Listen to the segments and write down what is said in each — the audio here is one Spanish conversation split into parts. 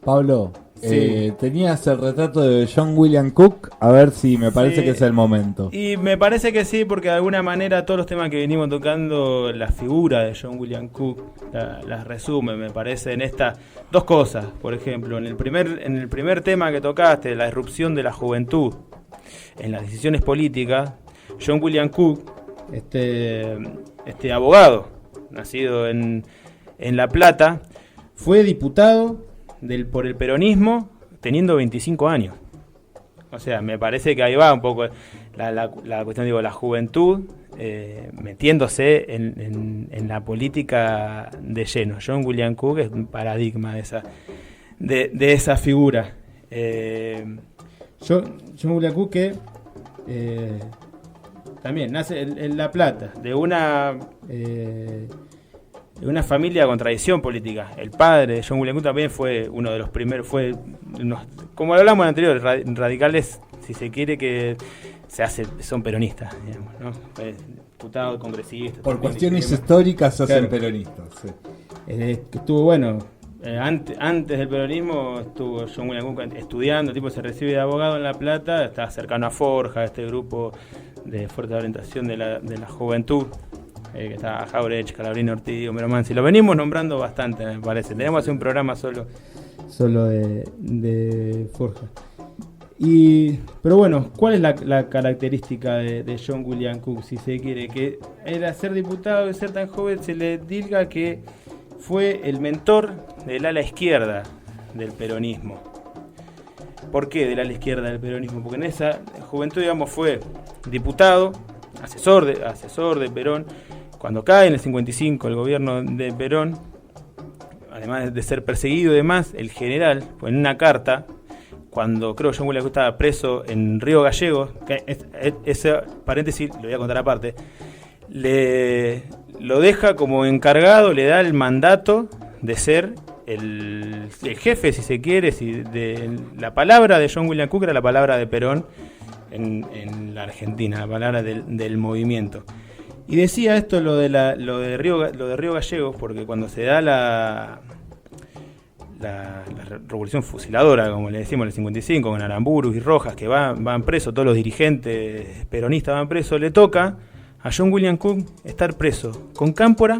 Pablo, Sí. tenías el retrato de John William Cook, a ver si me parece Sí. que es el momento. Y me parece que sí, porque de alguna manera todos los temas que venimos tocando, la figura de John William Cook, las resume, me parece, en estas dos cosas. Por ejemplo, en el primer tema que tocaste, la irrupción de la juventud en las decisiones políticas, John William Cook, este abogado, nacido en La Plata, fue diputado por el peronismo teniendo 25 años. O sea, me parece que ahí va un poco la cuestión, digo, la juventud metiéndose en la política de lleno. John William Cook es un paradigma de esa figura. John William Cook que también nace en La Plata, de una familia con tradición política. El padre de John William Cook también fue uno de los primeros, como lo hablamos en anterior, radicales, si se quiere, que son peronistas, digamos, ¿no? Diputados, congresistas. Por cuestiones históricas se hacen Claro. peronistas. Sí. Que estuvo bueno. Antes del peronismo estuvo John William Cook estudiando, el tipo se recibe de abogado en La Plata, está cercano a Forja, este grupo de fuerte orientación de la juventud. Que está Jauregui, Calabrini, Ortiz, Homero Mansi. Lo venimos nombrando bastante, me parece. Tenemos que hacer un programa solo de Forja. Pero bueno, ¿cuál es la característica de John William Cook, si se quiere? Que era ser diputado y ser tan joven, se le diga que fue el mentor del ala izquierda del peronismo. ¿Por qué del ala izquierda del peronismo? Porque en esa juventud, digamos, fue diputado, asesor de Perón. Cuando cae en el 55 el gobierno de Perón, además de ser perseguido y demás, el general, pues en una carta, cuando creo que John William Cook estaba preso en Río Gallegos, que ese paréntesis lo voy a contar aparte, lo deja como encargado, le da el mandato de ser el jefe, si se quiere, la palabra de John William Cook era la palabra de Perón en la Argentina, la palabra del movimiento. Y decía esto lo de Río Gallegos, porque cuando se da la revolución fusiladora, como le decimos en el 55, con Aramburu y Rojas, que van presos, todos los dirigentes peronistas van presos, le toca a John William Cook estar preso con Cámpora,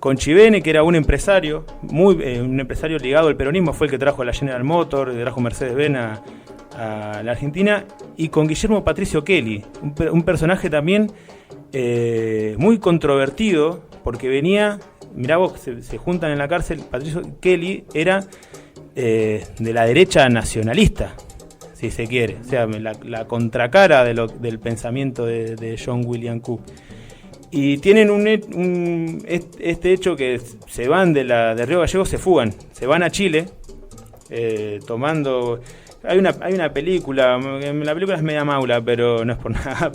con Chivene, que era un empresario, un empresario ligado al peronismo, fue el que trajo a la General Motors, trajo Mercedes-Benz a la Argentina, y con Guillermo Patricio Kelly, un personaje también muy controvertido, porque venía, mirá vos, se juntan en la cárcel. Patricio Kelly era de la derecha nacionalista, si se quiere, o sea, la contracara del pensamiento de John William Cook. Y tienen este hecho que se van de Río Gallegos, se fugan, se van a Chile, tomando... Hay una película, la película es media maula, pero no es por nada,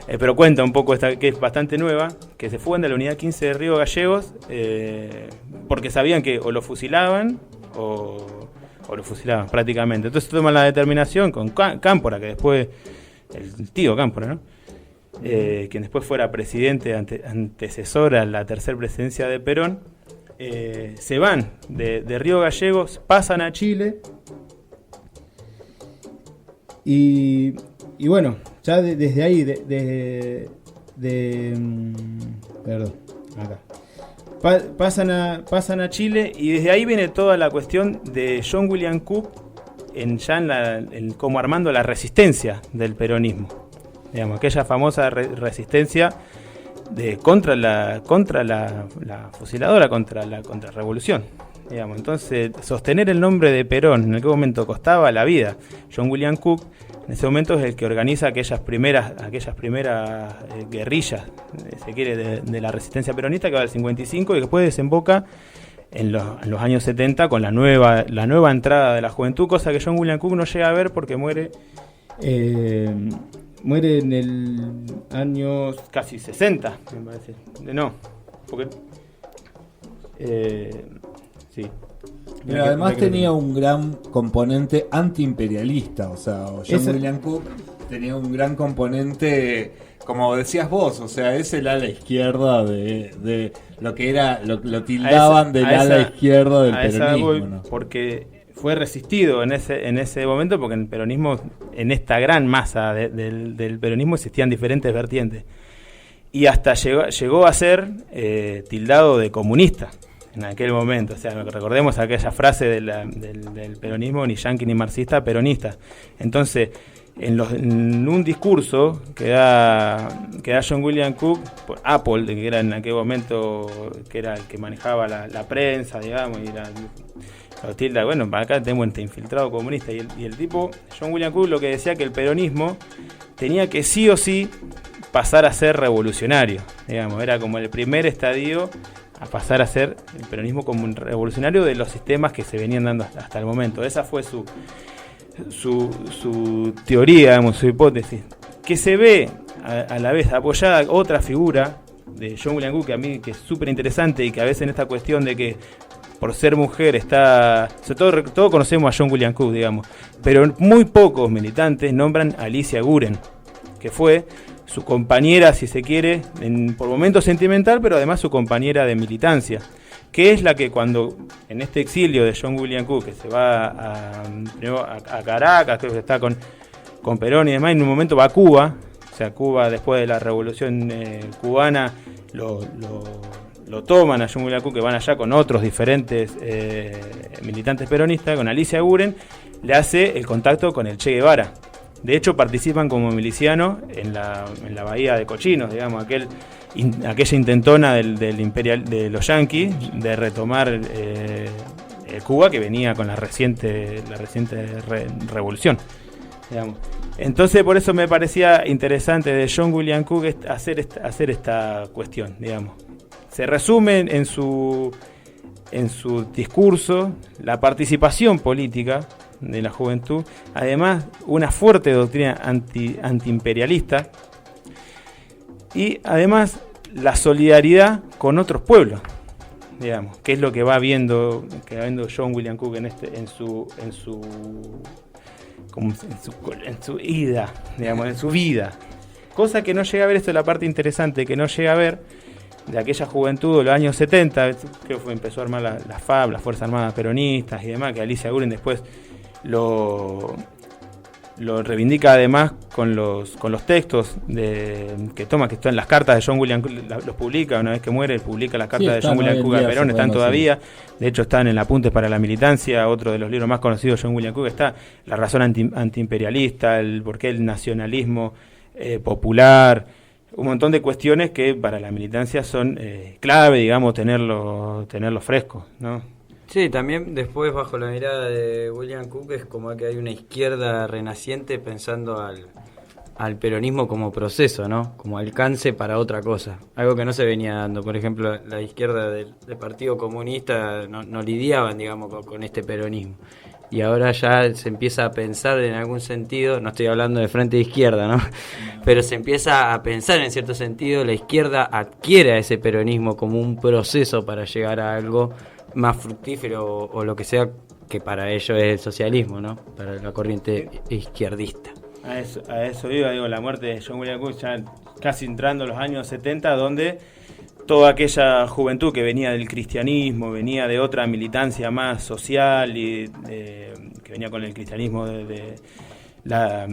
pero cuenta un poco esta, que es bastante nueva, que se fugan de la unidad 15 de Río Gallegos, porque sabían que o lo fusilaban o lo fusilaban prácticamente. Entonces toman la determinación con Cámpora, que después, el tío Cámpora, ¿no? Quien después fuera presidente antecesor a la tercera presidencia de Perón, se van de Río Gallegos, pasan a Chile. Y bueno, ya desde ahí, perdón, acá. Pasan a Chile, y desde ahí viene toda la cuestión de John William Cook como armando la resistencia del peronismo. Digamos, aquella famosa resistencia contra la fusiladora, contra la contrarrevolución. Digamos, entonces, sostener el nombre de Perón en aquel momento costaba la vida. John William Cook en ese momento es el que organiza aquellas primeras guerrillas, se quiere, de la resistencia peronista, que va del 55 y después desemboca en los años 70 con la nueva entrada de la juventud, cosa que John William Cook no llega a ver porque muere en el año casi 60, me parece. No, porque... sí. Pero además tenía un gran componente antiimperialista, o sea, John William Cook tenía un gran componente, como decías vos, o sea, es el ala izquierda de lo que era, lo tildaban del ala izquierda del peronismo, ¿no? Porque fue resistido en ese momento, porque en el peronismo, en esta gran masa del peronismo existían diferentes vertientes. Y hasta llegó a ser tildado de comunista en aquel momento. O sea, recordemos aquella frase del peronismo, ni yanqui ni marxista, peronista. Entonces, en un discurso que da John William Cook, por Apple, que era en aquel momento, que era el que manejaba la prensa, digamos, y lo tilda, bueno, acá tengo este infiltrado comunista, y el tipo, John William Cook, lo que decía que el peronismo tenía que sí o sí pasar a ser revolucionario, digamos, era como el primer estadio a pasar a ser el peronismo como un revolucionario de los sistemas que se venían dando hasta el momento. Esa fue su teoría, digamos, su hipótesis, que se ve a la vez apoyada otra figura de John William Cook, que a mí que es súper interesante, y que a veces en esta cuestión de que por ser mujer está... Todos conocemos a John William Cook, digamos, pero muy pocos militantes nombran a Alicia Guren, que fue su compañera, si se quiere, por momentos sentimental, pero además su compañera de militancia, que es la que cuando en este exilio de John William Cook, que se va a Caracas, creo que está con Perón y demás, en un momento va a Cuba, o sea, Cuba después de la revolución cubana lo toman a John William Cook, que van allá con otros diferentes militantes peronistas, con Alicia Guren, le hace el contacto con el Che Guevara. De hecho, participan como milicianos en la bahía de Cochinos, digamos, aquella intentona de los yanquis de retomar Cuba, que venía con la reciente revolución, digamos. Entonces, por eso me parecía interesante de John William Cook hacer esta cuestión, digamos. Se resume en su discurso la participación política de la juventud, además una fuerte doctrina antiimperialista, y además la solidaridad con otros pueblos, digamos, que es lo que va viendo John William Cook en su ida, digamos, en su vida, cosa que no llega a ver. Esto es la parte interesante, que no llega a ver de aquella juventud de los años 70, que empezó a armar la FAB, las Fuerzas Armadas Peronistas y demás, que Alicia Guren después lo reivindica además con los textos que toma, que están en las cartas de John William Cook, los publica una vez que muere, publica las cartas de John William Cook a Perón, están todavía, de hecho están en Apuntes para la Militancia, otro de los libros más conocidos de John William Cook, está La razón antiimperialista, el porqué el nacionalismo popular, un montón de cuestiones que para la militancia son clave, digamos, tenerlo fresco, ¿no? Sí, también después bajo la mirada de William Cook es como que hay una izquierda renaciente pensando al peronismo como proceso, ¿no? Como alcance para otra cosa, algo que no se venía dando. Por ejemplo, la izquierda del Partido Comunista no lidiaban, digamos, con este peronismo. Y ahora ya se empieza a pensar en algún sentido, no estoy hablando de frente de izquierda, ¿no? Pero se empieza a pensar en cierto sentido, la izquierda adquiere a ese peronismo como un proceso para llegar a algo más fructífero o lo que sea, que para ello es el socialismo, ¿no? Para la corriente izquierdista. A eso digo, la muerte de John William Cook, ya casi entrando en los años 70, donde toda aquella juventud que venía del cristianismo, venía de otra militancia más social, y que venía con el cristianismo de la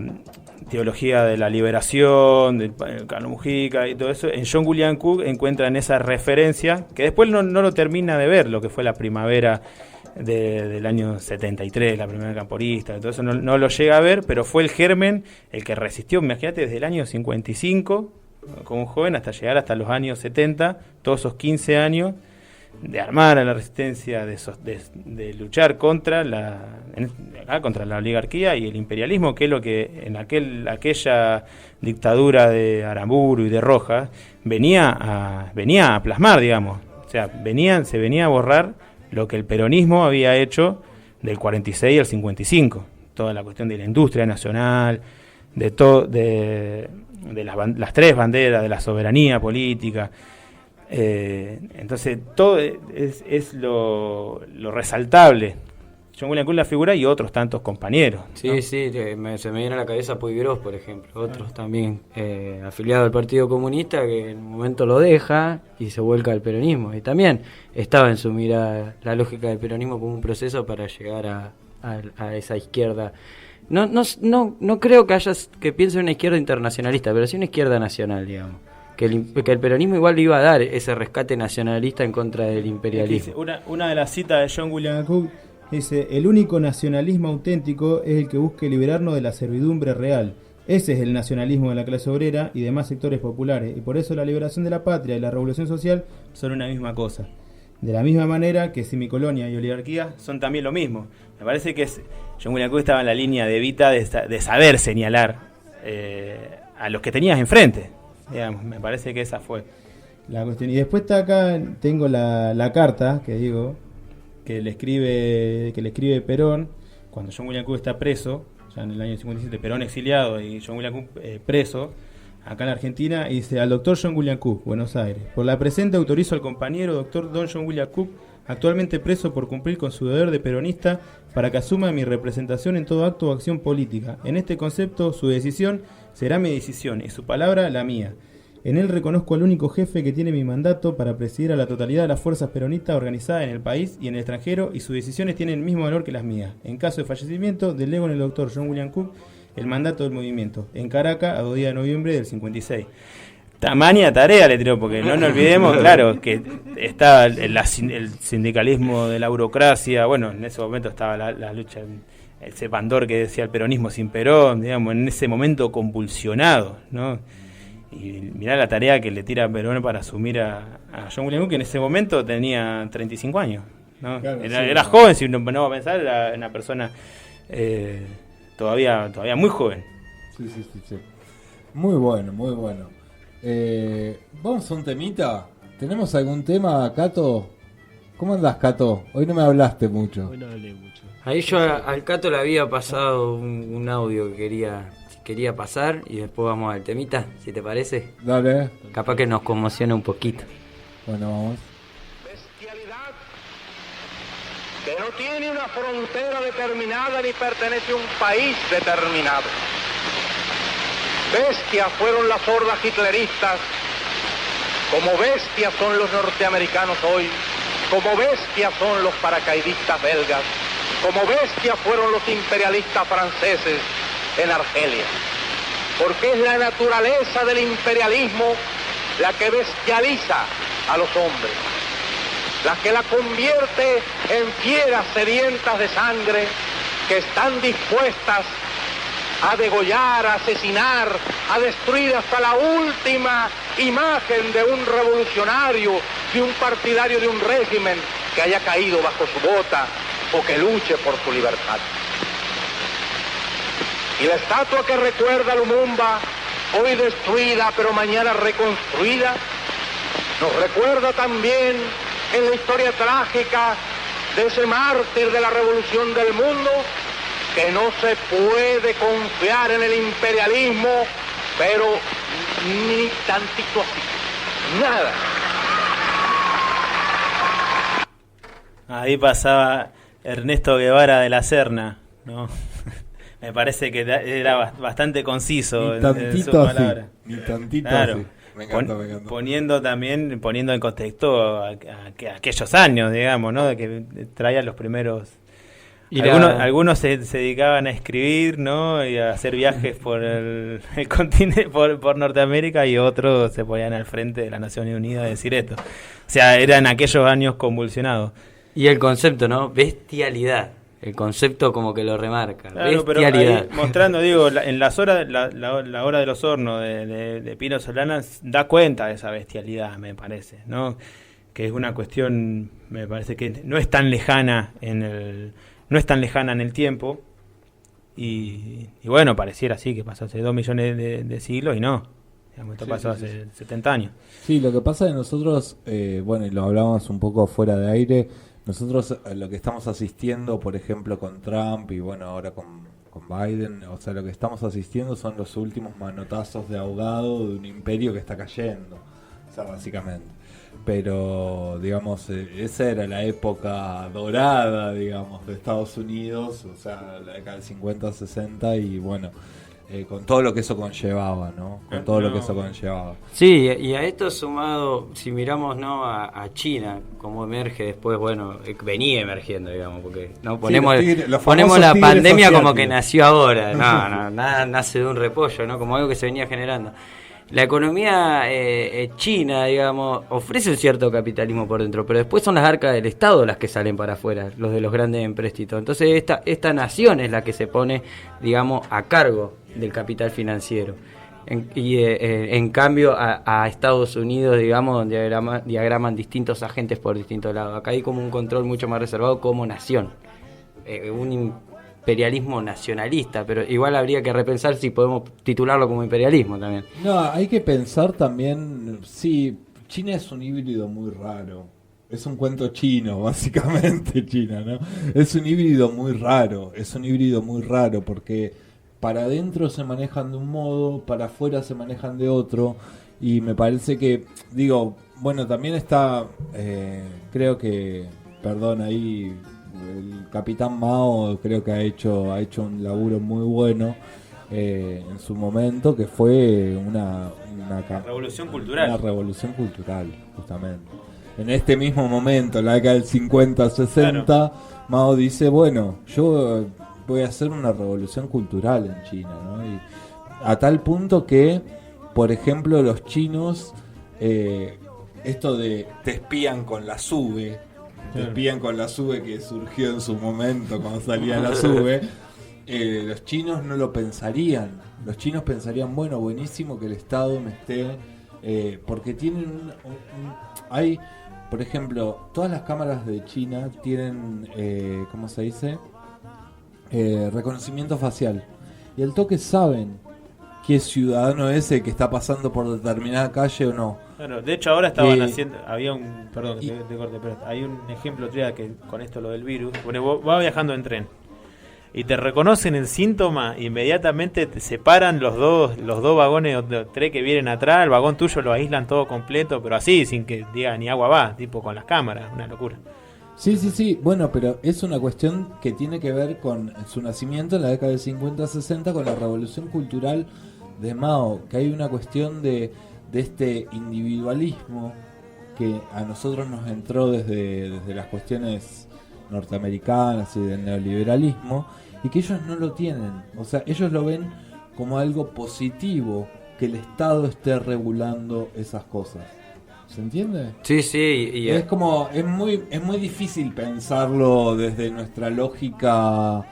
teología de la liberación, de Carlos Mujica y todo eso, en John William Cook encuentran esa referencia, que después no lo termina de ver, lo que fue la primavera del año 73, la primavera camporista, todo eso no lo llega a ver, pero fue el germen el que resistió, imagínate, desde el año 55, como un joven, hasta llegar hasta los años 70, todos esos 15 años, de armar a la resistencia, de luchar contra la oligarquía y el imperialismo, que es lo que en aquella dictadura de Aramburu y de Rojas venía a plasmar, digamos. O sea, se venía a borrar lo que el peronismo había hecho del 46 al 55, toda la cuestión de la industria nacional, de las tres banderas, de la soberanía política. Entonces todo es lo resaltable. John William Cook la figura y otros tantos compañeros. Sí, ¿no? sí, se me viene a la cabeza Puiggrós, por ejemplo, otros también afiliados al Partido Comunista que en un momento lo deja y se vuelca al peronismo. Y también estaba en su mirada la lógica del peronismo como un proceso para llegar a esa izquierda. No creo que piense en una izquierda internacionalista, pero sí una izquierda nacional, digamos. Que el peronismo igual le iba a dar ese rescate nacionalista en contra del imperialismo. Una de las citas de John William Cook dice: el único nacionalismo auténtico es el que busque liberarnos de la servidumbre real. Ese es el nacionalismo de la clase obrera y demás sectores populares, y por eso la liberación de la patria y la revolución social son una misma cosa. De la misma manera que semicolonia y oligarquía son también lo mismo. Me parece que John William Cook estaba en la línea de Evita de saber señalar a los que tenías enfrente. Digamos, me parece que esa fue la cuestión. Y después está acá, tengo la carta que le escribe Perón cuando John William Cook está preso, ya en el año 57, Perón exiliado y John William Cook preso acá en la Argentina, y dice: al doctor John William Cook, Buenos Aires, por la presente autorizo al compañero doctor Don John William Cook, actualmente preso por cumplir con su deber de peronista, para que asuma mi representación en todo acto o acción política. En este concepto, su decisión será mi decisión y su palabra la mía. En él reconozco al único jefe que tiene mi mandato para presidir a la totalidad de las fuerzas peronistas organizadas en el país y en el extranjero, y sus decisiones tienen el mismo valor que las mías. En caso de fallecimiento, delego en el doctor John William Cook el mandato del movimiento, en Caracas, a 2 días de noviembre del 56. Tamaña tarea le tiró, porque no nos olvidemos, claro, que estaba el sindicalismo de la burocracia. Bueno, en ese momento estaba la lucha, ese pandor que decía el peronismo sin Perón, digamos, en ese momento convulsionado, ¿no? Y mirá la tarea que le tira Perón para asumir a John William Cook, que en ese momento tenía 35 años, ¿no? Claro, era joven, si no va a pensar, era una persona todavía muy joven. Sí. Muy bueno, muy bueno. Vamos a un temita. ¿Tenemos algún tema, Cato? ¿Cómo andás, Cato? Hoy no me hablaste mucho. Hoy no hablé mucho. Ahí yo al Cato le había pasado un audio que quería pasar, y después vamos al temita, si te parece. Dale. Capaz que nos conmociona un poquito. Bueno, vamos. Bestialidad que no tiene una frontera determinada ni pertenece a un país determinado. Bestias fueron las hordas hitleristas, como bestias son los norteamericanos hoy, como bestias son los paracaidistas belgas, como bestias fueron los imperialistas franceses en Argelia. Porque es la naturaleza del imperialismo la que bestializa a los hombres, la que la convierte en fieras sedientas de sangre que están dispuestas a degollar, a asesinar, a destruir hasta la última imagen de un revolucionario, de un partidario de un régimen que haya caído bajo su bota o que luche por su libertad. Y la estatua que recuerda a Lumumba, hoy destruida pero mañana reconstruida, nos recuerda también en la historia trágica de ese mártir de la revolución del mundo, que no se puede confiar en el imperialismo, pero ni tantito así, nada. Ahí pasaba Ernesto Guevara de la Serna, ¿no? Me parece que era bastante conciso Ni tantito en sus palabras. Ni tantito Claro. así. Me encanta. Poniendo en contexto a aquellos años, digamos, ¿no? De que traían los primeros. Algunos se dedicaban a escribir, ¿no? Y a hacer viajes por el continente, por Norteamérica, y otros se ponían al frente de las Naciones Unidas a decir esto. O sea, eran aquellos años convulsionados. Y el concepto, ¿no? Bestialidad. El concepto como que lo remarca. Claro, bestialidad. pero ahí, mostrando, digo, en las horas, la hora de los hornos de Pino Solana da cuenta de esa bestialidad, me parece, ¿no? Que es una cuestión, me parece que no es tan lejana en el tiempo, y bueno, pareciera así que pasó hace 2 millones de siglos, y no. Digamos, esto pasó hace 70 años. Sí, lo que pasa es que nosotros, bueno, y lo hablábamos un poco fuera de aire, nosotros lo que estamos asistiendo, por ejemplo, con Trump y bueno, ahora con Biden, o sea, lo que estamos asistiendo son los últimos manotazos de ahogado de un imperio que está cayendo, o sea, básicamente. pero digamos, esa era la época dorada, digamos, de Estados Unidos, o sea, la década del 50-60 y bueno, con todo lo que eso conllevaba, ¿no? Con todo lo que eso conllevaba. Sí, y a esto sumado, si miramos, ¿no?, a China, como emerge después, bueno, venía emergiendo, digamos, porque no ponemos, los ponemos famosos la tigres pandemia como asiáticos. que nació ahora, no, nada nace de un repollo, ¿no?, como algo que se venía generando. La economía china, digamos, ofrece un cierto capitalismo por dentro, pero después son las arcas del Estado las que salen para afuera, los de los grandes empréstitos. Entonces esta nación es la que se pone, digamos, a cargo del capital financiero. En cambio a Estados Unidos, digamos, donde diagraman distintos agentes por distintos lados. Acá hay como un control mucho más reservado como nación. Un imperialismo nacionalista, pero igual habría que repensar si podemos titularlo como imperialismo también. No, hay que pensar también, sí, China es un híbrido muy raro. Es un cuento chino, básicamente, China, ¿no? Es un híbrido muy raro, porque para adentro se manejan de un modo, para afuera se manejan de otro, y me parece que, digo, bueno, también está, creo que, perdón, ahí el Capitán Mao creo que ha hecho un laburo muy bueno en su momento, que fue una revolución cultural. Una revolución cultural, justamente. En este mismo momento, en la década del 50-60, claro, Mao dice, bueno, yo voy a hacer una revolución cultural en China, ¿no? Y a tal punto que, por ejemplo, los chinos, esto de te espían con la SUBE, que surgió en su momento cuando salía la SUBE, los chinos no lo pensarían. Los chinos pensarían, bueno, buenísimo que el Estado me esté... porque tienen hay, por ejemplo, todas las cámaras de China tienen, ¿cómo se dice? Reconocimiento facial. Y al toque saben qué ciudadano es el que está pasando por determinada calle o no. Bueno, de hecho ahora estaban haciendo, había un, perdón, te corte, pero hay un ejemplo que con esto lo del virus, bueno, vos vas viajando en tren y te reconocen el síntoma, inmediatamente te separan los dos vagones de tren que vienen atrás, el vagón tuyo lo aíslan todo completo, pero así, sin que diga ni agua va, tipo con las cámaras, una locura. Sí, bueno, pero es una cuestión que tiene que ver con su nacimiento en la década del 50-60, con la revolución cultural de Mao, que hay una cuestión de este individualismo que a nosotros nos entró desde las cuestiones norteamericanas y del neoliberalismo, y que ellos no lo tienen. O sea, ellos lo ven como algo positivo, que el Estado esté regulando esas cosas. ¿Se entiende? Sí, y es como es muy difícil pensarlo desde nuestra lógica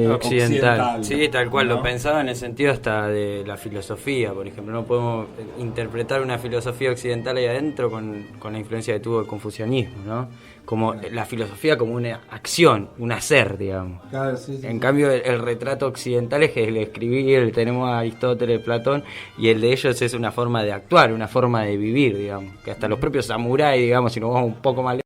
occidental. Sí, tal cual, ¿no? Lo pensaba en el sentido hasta de la filosofía, por ejemplo. No podemos interpretar una filosofía occidental ahí adentro con la influencia que tuvo el confucianismo, ¿no? Como la filosofía como una acción, un hacer, digamos. Claro, sí, en cambio, el retrato occidental es que el escribir, tenemos a Aristóteles, Platón, y el de ellos es una forma de actuar, una forma de vivir, digamos. Que hasta los propios samuráis, digamos, si nos vamos un poco más